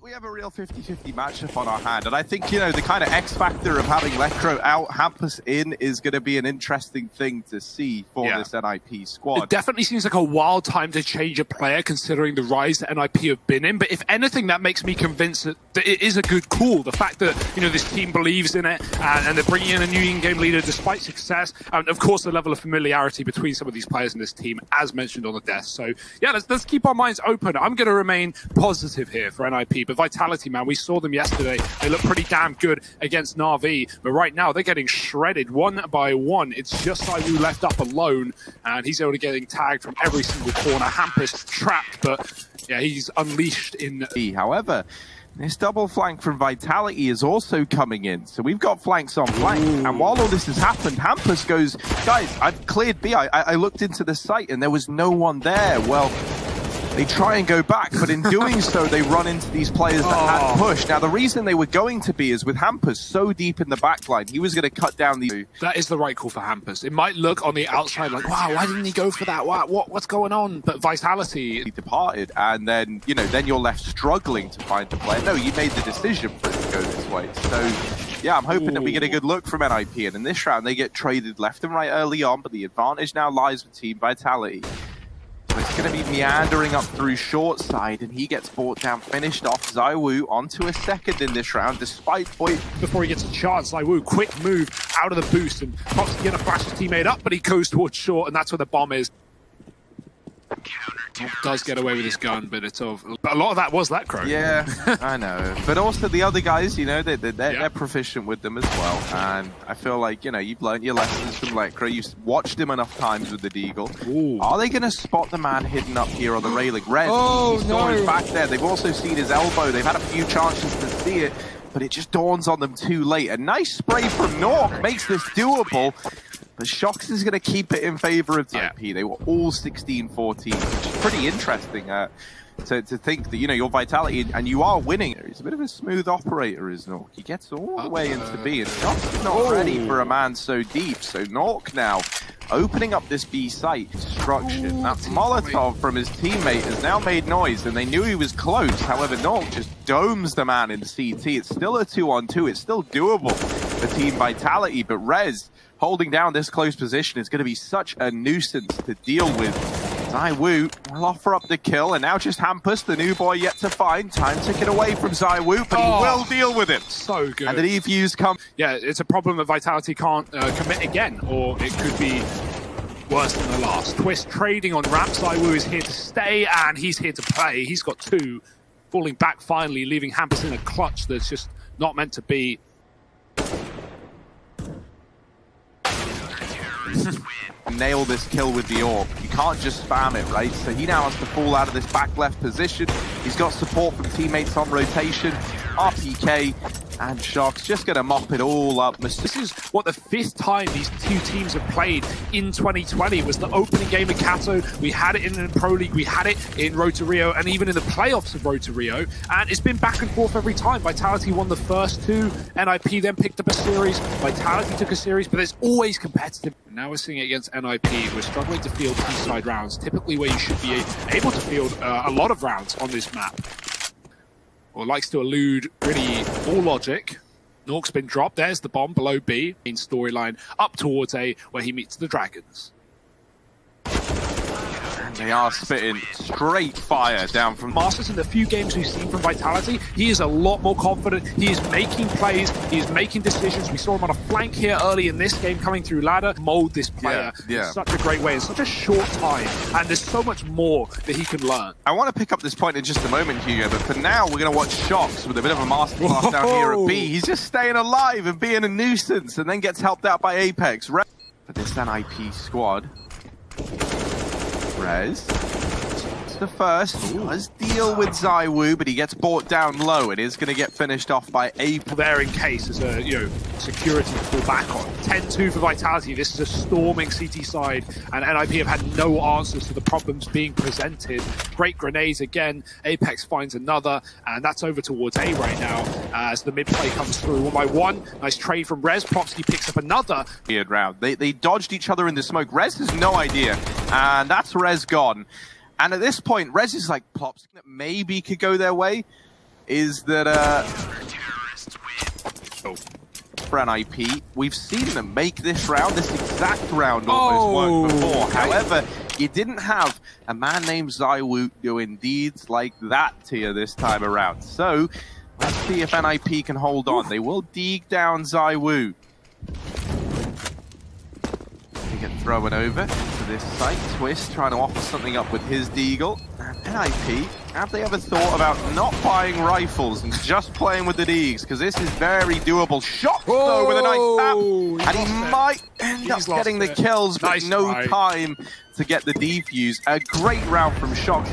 we have a real 50-50 matchup on our hand, and I think, you know, the kind of X factor of having Electro out, Hampus in, is going to be an interesting thing to see for this NIP squad. It definitely seems like a wild time to change a player, considering the rise that NIP have been in. But if anything, that makes me convinced that it is a good call. The fact that, you know, this team believes in it, and they're bringing in a new in-game leader despite success, and of course the level of familiarity between some of these players in this team, as mentioned on the desk. So yeah, let's keep our minds open. I'm going to remain positive here for NIP. But Vitality, man, we saw them yesterday. They look pretty damn good against Na'Vi. But right now, they're getting shredded one by one. It's just Saiwu left up alone, and he's only getting tagged from every single corner. Hampus trapped, but yeah, he's unleashed in... However, this double flank from Vitality is also coming in. So we've got flanks on flank. Ooh. And while all this has happened, Hampus goes, guys, I've cleared B. I looked into the site and there was no one there. Well, they try and go back, but in doing so, they run into these players that had pushed. Now, the reason they were going to be is with Hampus so deep in the backline, he was going to cut down the... That is the right call for Hampus. It might look on the outside like, wow, why didn't he go for that? What's going on? But Vitality... He departed, and then, you know, then you're left struggling to find the player. No, you made the decision for it to go this way. So, yeah, I'm hoping that we get a good look from NIP, and in this round, they get traded left and right early on, but the advantage now lies with Team Vitality. It's going to be meandering up through short side, and he gets brought down, finished off. Saiwu onto a second in this round, despite point. Before he gets a chance, Saiwu, quick move out of the boost, and Pops going to flash his teammate up, but he goes towards short, and that's where the bomb is. Does get away with his gun, but it's a lot of that was that crow. Yeah, I know. But also the other guys, you know, they're proficient with them as well. And I feel like, you know, you've learned your lessons from Lecro. You've watched him enough times with the Deagle. Ooh. Are they going to spot the man hidden up here on the railing? Red, he saw his back there. They've also seen his elbow. They've had a few chances to see it, but it just dawns on them too late. A nice spray from Nork makes this doable. But Shox is going to keep it in favor of NIP. They were all 16-14, which is pretty interesting to think that, you know, your Vitality, and you are winning. He's a bit of a smooth operator, is Nork. He gets all the way into B, and Shox is not ready for a man so deep. So Nork now opening up this B site. Destruction. That Molotov from his teammate has now made noise, and they knew he was close. However, Nork just domes the man in CT. It's still a 2-on-2. It's still doable for Team Vitality, but Rez holding down this close position is going to be such a nuisance to deal with. Saiwu will offer up the kill, and now just Hampus, the new boy yet to find. Time ticking away from Saiwu, but he will deal with it. So good. And the defuse come. Yeah, it's a problem that Vitality can't commit again, or it could be worse than the last. Twist trading on ramp. Saiwu is here to stay, and he's here to play. He's got two, falling back finally, leaving Hampus in a clutch that's just not meant to be. Nail this kill with the orb. You can't just spam it, right? So he now has to fall out of this back left position. He's got support from teammates on rotation. RPK and Shox just going to mop it all up. This is what the 5th time these two teams have played in 2020. It was the opening game of Kato. We had it in the Pro League. We had it in Road to Rio, and even in the playoffs of Road to Rio. And it's been back and forth every time. Vitality won the first two. NIP then picked up a series. Vitality took a series, but it's always competitive. Now we're seeing it against NIP. We're struggling to field two-side rounds, typically where you should be able to field a lot of rounds on this map. Or likes to elude really all logic. Nork's been dropped. There's the bomb below B. Main storyline up towards A, where he meets the Dragons. They are spitting straight fire down from Masters. In the few games we've seen from Vitality, he is a lot more confident. He is making plays. He is making decisions. We saw him on a flank here early in this game, coming through ladder. Mold this player in such a great way in such a short time. And there's so much more that he can learn. I want to pick up this point in just a moment, Hugo, but for now, we're going to watch Shox with a bit of a masterclass down here at B. He's just staying alive and being a nuisance, and then gets helped out by Apex. For this NIP squad. Rez, the first, does deal with Saiwu, but he gets brought down low. It is going to get finished off by Ape. There in case as a, you know, security to fall back on. 10-2 for Vitality. This is a storming CT side, and NIP have had no answers to the problems being presented. Great grenades again. Apex finds another, and that's over towards A right now as the mid play comes through one by one. Nice trade from Rez. Plopsky picks up another. Weird round. They dodged each other in the smoke. Rez has no idea, and that's Rez gone. And at this point, Rez is like, Plops maybe could go their way. is that for NIP, we've seen them make this round, this exact round almost work before. Okay. However, you didn't have a man named ZywOo doing deeds like that to you this time around. So let's see if NIP can hold on. They will dig down ZywOo. They get thrown over to this site. Twist trying to offer something up with his deagle. And NIP, have they ever thought about not buying rifles and just playing with the deags? Because this is very doable. Shot though with a nice tap. And he might end up getting the kills, but Nice no try. time to get the defuse. A great round from Shox.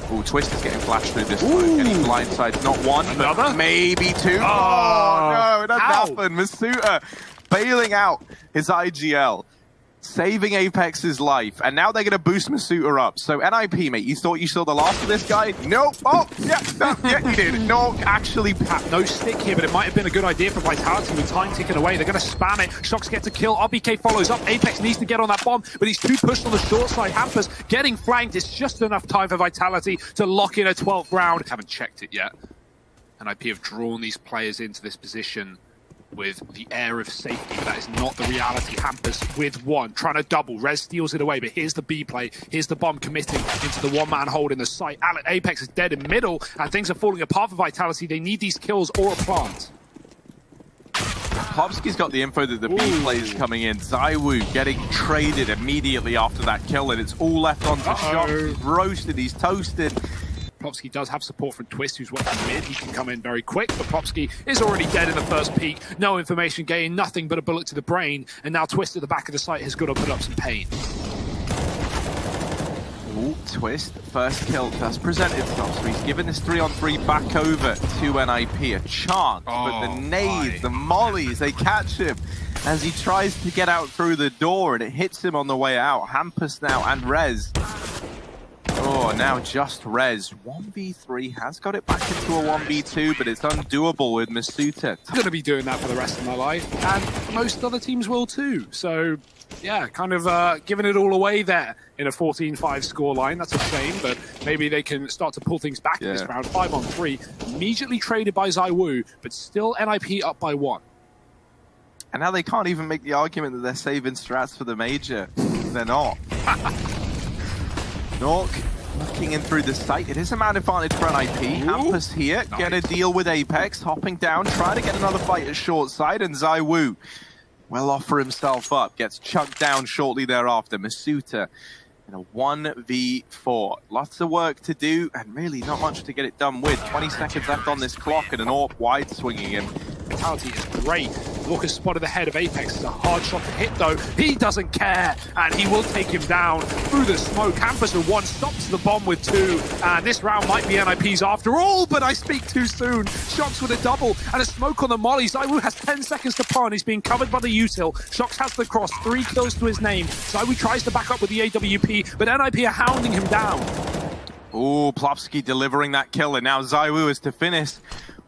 Oh, Twist is getting flashed through this smoke. Any blindsides? Not one, Another? but maybe two. Oh, No, it doesn't ow. happen. Masuta bailing out his IGL, saving Apex's life, and now they're going to boost Masuta up. So NIP, mate, you thought you saw the last of this guy? Nope. Oh, yeah, you did. No, actually, No stick here, but it might have been a good idea for Vitality with time ticking away. They're going to spam it. Shox gets a kill. RBK follows up. Apex needs to get on that bomb, but he's too pushed on the short side. Hampus getting flanked. It's just enough time for Vitality to lock in a 12th round. Haven't checked it yet. NIP have drawn these players into this position with the air of safety, but that is not the reality. Hampus with one, trying to double. Rez steals it away, but here's the B play. Here's the bomb committing into the one-man hold in the site. Apex is dead in middle, and things are falling apart for Vitality. They need these kills or a plant. Plopsky's got the info that the B play is coming in. ZywOo getting traded immediately after that kill, and it's all left on to Shox. He's roasted, he's toasted. Plopsky does have support from Twist, who's working mid. He can come in very quick, but Plopsky is already dead in the first peak. No information gain, nothing but a bullet to the brain. And now Twist at the back of the site has got to put up some pain. Ooh, Twist, first kill just presented itself, so he's given this 3-on-3 back over to NIP. A chance, but the nades, the mollies, they catch him as he tries to get out through the door, and it hits him on the way out. Hampus now and Rez. Oh, now just Rez. 1v3 has got it back into a 1v2, but it's undoable with Masuta. I'm going to be doing that for the rest of my life, and most other teams will too. So, yeah, kind of giving it all away there in a 14-5 scoreline. That's a shame, but maybe they can start to pull things back in this round. 5-on-3, immediately traded by ZywOo, but still NIP up by 1. And now they can't even make the argument that they're saving strats for the major. They're not. Nork looking in through the site. It is a man advantage for NIP. Hampus here, get a deal with Apex, hopping down, trying to get another fight at short side, and ZywOo will offer himself up, gets chucked down shortly thereafter. Masuta in a 1v4. Lots of work to do, and really not much to get it done with. 20 seconds left on this clock, and an AWP wide swinging him. Vitality is great. Walker spotted the head of Apex. It's a hard shot to hit, though. He doesn't care, and he will take him down through the smoke. Hampus with 1, stops the bomb with 2, and this round might be NIP's after all, but I speak too soon. Shox with a double, and a smoke on the molly. ZywOo has 10 seconds to pawn. He's being covered by the util. Shox has the cross, 3 kills to his name. ZywOo tries to back up with the AWP, but NIP are hounding him down. Ooh, Plopsky delivering that kill, and now ZywOo is to finish.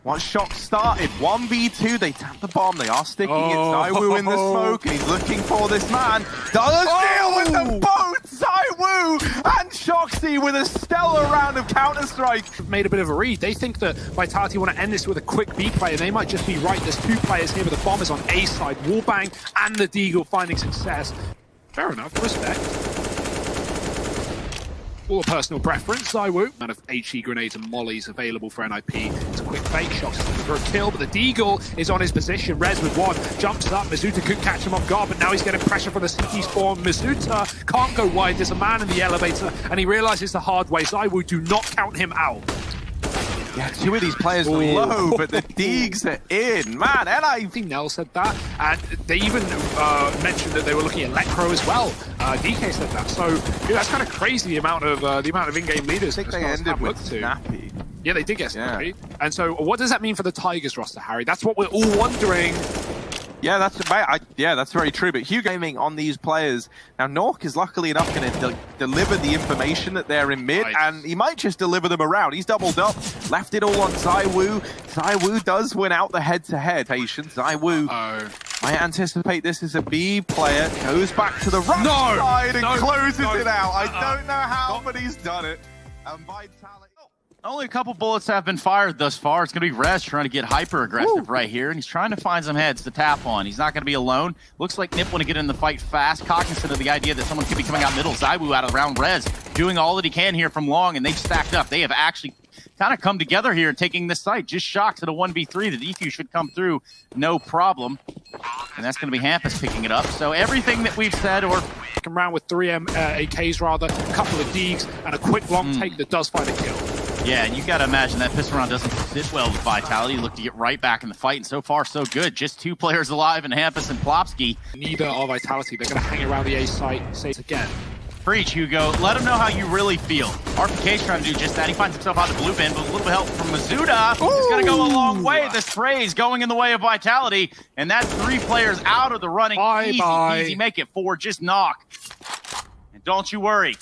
Once Shox started, 1v2, they tap the bomb, they are sticking it. ZywOo in the smoke, and he's looking for this man. Does deal with them both! ZywOo and Shoxy with a stellar round of Counter-Strike. Made a bit of a read. They think that Vitality want to end this with a quick B play, and they might just be right. There's 2 players here, but the bomb is on A side. Wallbang and the Deagle finding success. Fair enough, respect. All a personal preference, ZywOo. Amount of HE grenades and mollies available for NIP. It's a quick fake shot for a kill, but the Deagle is on his position. Rez with 1, jumps up. Masuta could catch him off guard, but now he's getting pressure from the CT spawn. Masuta can't go wide. There's a man in the elevator, and he realizes the hard way. ZywOo do not count him out. Yeah, 2 of these players are low, but the Deags are in. Man, I think Nell said that, and they even mentioned that they were looking at Electro as well. DK said that, so that's kind of crazy. The amount of in-game leaders. I think they ended with Snappy. Yeah, they did get Snappy. And so, what does that mean for the Tigers roster, Harry? That's what we're all wondering. Yeah, that's very true. But Hugo gaming on these players. Now, Nork is luckily enough going to deliver the information that they're in mid, and he might just deliver them around. He's doubled up, left it all on ZywOo. ZywOo does win out the head-to-head. Patient ZywOo. I anticipate this is a B player. Goes back to the right side and closes it out. I don't know how, but he's done it. And Vitality. Only a couple bullets have been fired thus far. It's going to be Rez trying to get hyper-aggressive right here, and he's trying to find some heads to tap on. He's not going to be alone. Looks like Nip want to get in the fight fast, cognizant of the idea that someone could be coming out middle. ZywOo out of the round. Rez doing all that he can here from long, and they've stacked up. They have actually kind of come together here and taking this site. Just shocked at a 1v3. The defuse should come through no problem. And that's going to be Hampus picking it up. So everything that we've said, or Second round with 3 AKs rather, a couple of Deegs, and a quick long take that does find a kill. yeah, and you got to imagine that pistol round doesn't sit well with Vitality. Look to get right back in the fight, and so far so good. Just 2 players alive in Hampus and Plopsky. Neither are Vitality. They're going to hang around the A site, say it again. Preach, Hugo. Let him know how you really feel. RPK's trying to do just that. He finds himself out of the blue bin, but with a little bit of help from Mazuda. It's going to go a long way. The spray's going in the way of Vitality, and that's 3 players out of the running. Easy. Make it 4. Just knock. And don't you worry.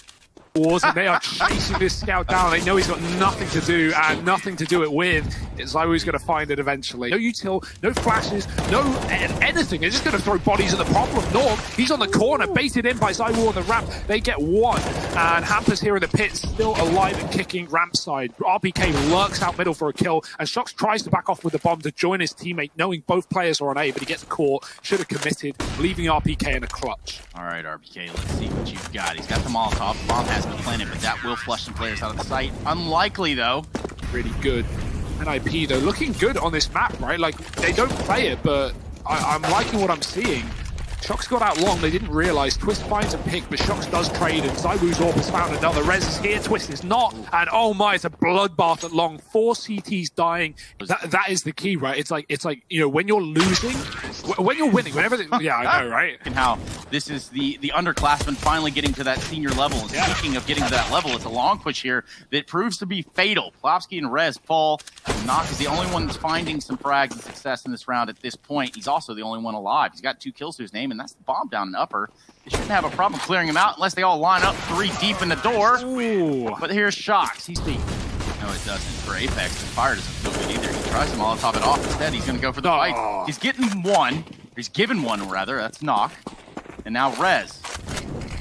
And they are chasing this scout down. They know he's got nothing to do and nothing to do it with. ZywOo's going to find it eventually. No util, no flashes, no anything. They're just going to throw bodies at the problem. Norg, he's on the corner, baited in by ZywOo on the ramp. They get 1. And Hampus here in the pit, still alive and kicking ramp side. RPK lurks out middle for a kill, and Shox tries to back off with the bomb to join his teammate, knowing both players are on A, but he gets caught. Should have committed, leaving RPK in a clutch. All right, RPK, let's see what you've got. He's got the Molotov. The bomb has been planted, but that will flush some players out of the site. Unlikely, though. Really good. NIP, though, looking good on this map, right? Like, they don't play it, but I'm liking what I'm seeing. Shox got out long, they didn't realize. Twist finds a pick, but Shox does trade, and ZywOo's AWP has found another. Rez is here, Twist is not, and oh my, it's a bloodbath at long. 4 CTs dying. That is the key, right? It's like you know, when you're losing, when you're winning, whenever. Yeah, I know, right? And how this is the underclassmen finally getting to that senior level. And speaking of getting to that level, it's a long push here that proves to be fatal. Plopsky and Rez fall. Knock is the only one that's finding some frags and success in this round at this point. He's also the only one alive. He's got 2 kills to his name, and that's the bomb down in upper. They shouldn't have a problem clearing him out unless they all line up 3 deep in the door. Ooh. But here's Shox. He's deep. No, it doesn't. For Apex, the fire doesn't feel good either. He tries to Molotov it off. Instead, he's going to go for the fight. He's getting 1. He's given 1, rather. That's Knock. And now Rez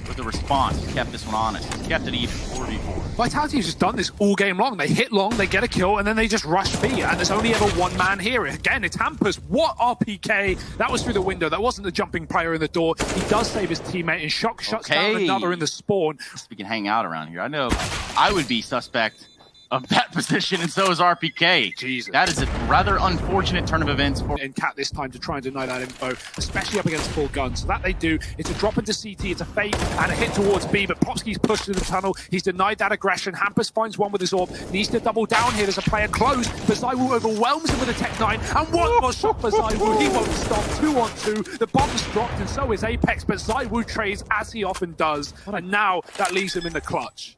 with the response. He's kept this one honest. He's kept it even. 4v4. Vitality has just done this all game long. They hit long, they get a kill, and then they just rush B. And there's only ever 1 man here. Again, it's Hampus. What RPK? That was through the window. That wasn't the jumping player in the door. He does save his teammate, and Shox shuts down another in the spawn. We can hang out around here. I know I would be suspect of that position, and so is RPK. Jesus. That is a rather unfortunate turn of events for in Cat this time to try and deny that info, especially up against full guns. So that they do. It's a drop into CT, it's a fake, and a hit towards B, but Plopsky's pushed to the tunnel. He's denied that aggression. Hampus finds 1 with his AWP, needs to double down here. There's a player close, but ZywOo overwhelms him with a Tech 9, and 1 more shot for ZywOo. He won't stop. 2 on 2. The bomb's dropped, and so is Apex, but ZywOo trades as he often does, and now that leaves him in the clutch.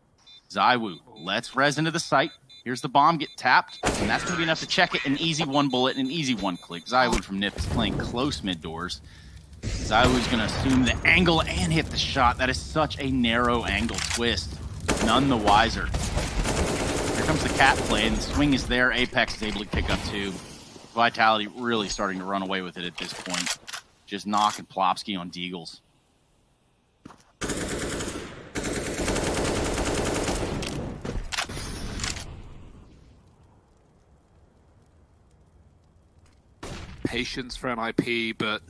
ZywOo lets Rez into the site. Here's the bomb get tapped, and that's going to be enough to check it. An easy 1 bullet and an easy 1 click. ZywOo from Nip is playing close mid doors. ZywOo's going to assume the angle and hit the shot. That is such a narrow angle Twist. None the wiser. Here comes the cat play, and the swing is there. Apex is able to pick up 2. Vitality really starting to run away with it at this point. Just knocking Plopsky on Deagles. Patience for NIP, but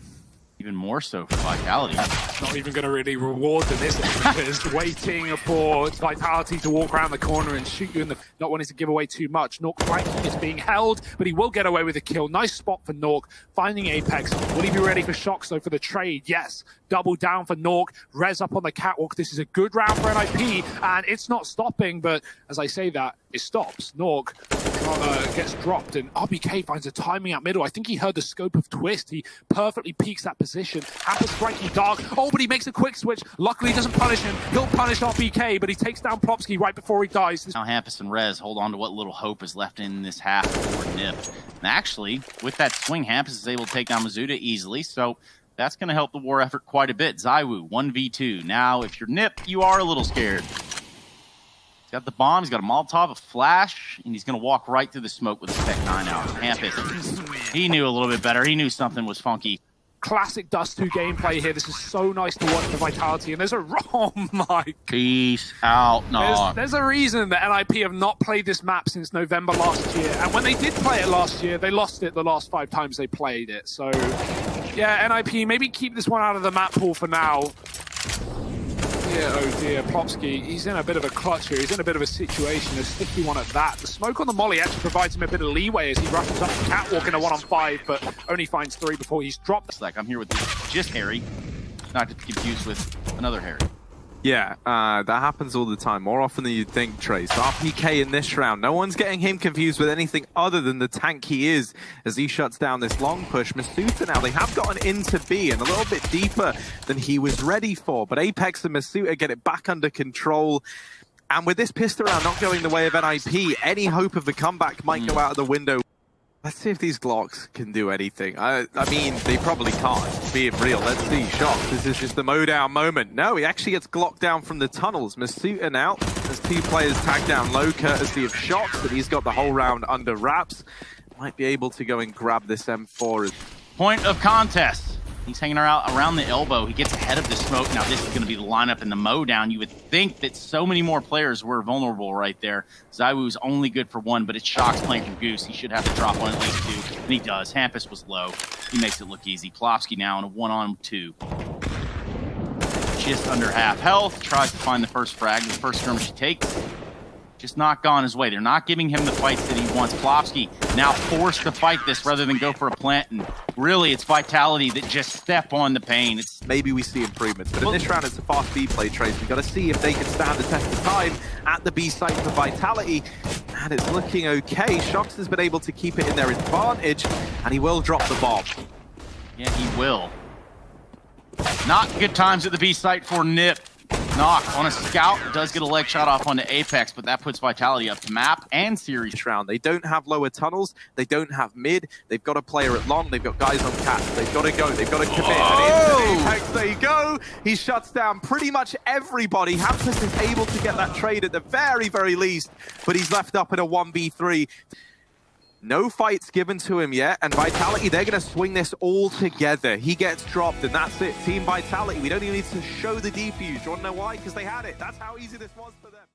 even more so for Vitality. Not even going to really reward them, is it? Because waiting for Vitality to walk around the corner and shoot you in the... Not wanting to give away too much. Nork flanking is being held, but he will get away with a kill. Nice spot for Nork. Finding Apex. Will he be ready for Shox, though, for the trade? Yes. Double down for Nork. Rez up on the catwalk. This is a good round for NIP, and it's not stopping, but as I say that, it stops. Nork gets dropped, and RBK finds a timing out middle. I think he heard the scope of Twist. He perfectly peeks that position. Hampus striking dark. Oh, but he makes a quick switch. Luckily, he doesn't punish him. He'll punish RBK, but he takes down Plopsky right before he dies. Now Hampus and Rez hold on to what little hope is left in this half for Nip. And actually, with that swing, Hampus is able to take down Mazuda easily, so that's going to help the war effort quite a bit. ZywOo, 1v2. Now, if you're Nip, you are a little scared. He's got the bomb, he's got a Molotov, a flash, and he's going to walk right through the smoke with his Tech 9 out. Hampus, he knew a little bit better. He knew something was funky. classic Dust 2 gameplay here. This is so nice to watch the Vitality, and there's a oh my. Peace out, no. There's a reason that NIP have not played this map since November last year, and when they did play it last year, they lost it the last 5 times they played it. So, yeah, NIP, maybe keep this one out of the map pool for now. Yeah, oh dear, Plopsky, he's in a bit of a clutch here. He's in a bit of a situation. There's 51 at that. The smoke on the molly actually provides him a bit of leeway as he rushes up the catwalk in a 1-on-5, but only finds 3 before he's dropped. It's like I'm here with just Harry, not to be confused with another Harry. Yeah, that happens all the time, more often than you'd think, Trace. RPK in this round, no one's getting him confused with anything other than the tank he is as he shuts down this long push. Masuta now, they have gotten into B and a little bit deeper than he was ready for, but Apex and Masuta get it back under control. And with this pistol round not going the way of NIP, any hope of the comeback might go out of the window. Let's see if these Glocks can do anything. I mean, they probably can't, being real. Let's see. Shock. This is just the Modown moment. No, he actually gets Glocked down from the tunnels. Masuta now, as 2 players tag down low, courtesy of Shocks, but he's got the whole round under wraps. Might be able to go and grab this M4. Point of contest. He's hanging around the elbow. He gets ahead of the smoke. Now this is going to be the lineup in the Modown. You would think that so many more players were vulnerable right there. ZywOo's only good for 1, but it's Shock's playing from Goose. He should have to drop on at least 2, and he does. Hampus was low. He makes it look easy. Plopsky now in a 1-on-2. Just under half health. Tries to find the first frag. The first skirmish he takes. Just not gone his way. They're not giving him the fights that he wants. Plopsky now forced to fight this rather than go for a plant. And really, it's Vitality that just step on the pain. It's maybe we see improvements, but in this round, it's a fast B play, Trace. We've got to see if they can stand the test of time at the B site for Vitality. And it's looking okay. Shox has been able to keep it in their advantage, and he will drop the bomb. Yeah, he will. Not good times at the B site for Nip. Knock on a scout, does get a leg shot off onto Apex, but that puts Vitality up to map and series round. They don't have lower tunnels, they don't have mid, they've got a player at long, they've got guys on cats, they've got to go, they've got to commit, and into Apex they go. He shuts down pretty much everybody. Hampus is able to get that trade at the very, very least, but he's left up in a 1v3. No fights given to him yet, and Vitality, they're going to swing this all together. He gets dropped, and that's it. Team Vitality, we don't even need to show the defuse. You want to know why? Because they had it. That's how easy this was for them.